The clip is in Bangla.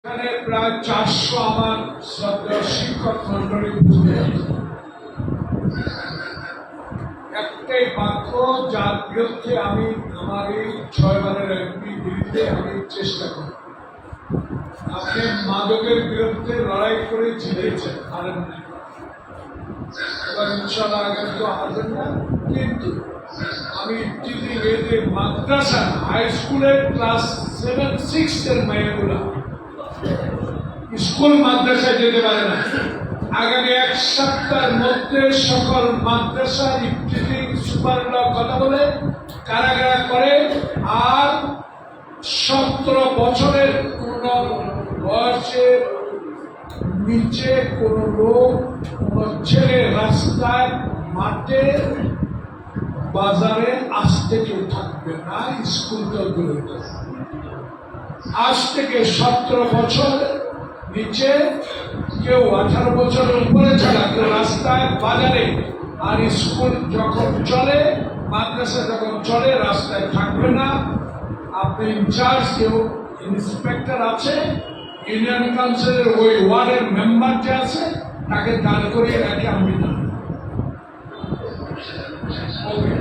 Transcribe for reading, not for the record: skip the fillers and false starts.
এখানে প্রায় 400 আমার শ্রদ্ধেয় শিক্ষক মন্ডলী উপস্থিত আছে। একটাই বাক্য যার বিরুদ্ধে আমি আমার এই 6 বারের এমপি বিরুদ্ধে আমি চেষ্টা করি। আপনি মাদকের বিরুদ্ধে লড়াই করে জিতেছেন, হারেন না। এবার ইনশাআল্লাহ আগে তো হারবেন না, কিন্তু আমি টিভি মাদ্রাসা হাই স্কুলের ক্লাস 7-6 এর মেয়েগুলা স্কুল মাদ্রাসায় যেতে পারে না। আগামী 1 সপ্তাহের মধ্যে সকল মাদ্রাসা ইফতিজিং সুপাররা কথা বলে কারাগারা করে, আর 17 বছরের কোন বয়সের নিচে কোন লোক কোন ছেলে রাস্তায় মাঠে বাজারে আসতে কেউ থাকবে না। স্কুল তো দূরে, আজ থেকে 17 বছর নিচে কেউ 18 বছরের উপরে ছাড়া কেউ রাস্তায় বাজারে আর স্কুল যখন চলে মাদ্রাসা যখন চলে রাস্তায় থাকবে না। আপনি ইনচার্জ কেউ ইন্সপেক্টর আছে, ইউনিয়ন কাউন্সিলের ওই ওয়ার্ডের মেম্বার যে আছে তাকে দাঁড় করিয়ে রাখে আমি না। ওকে।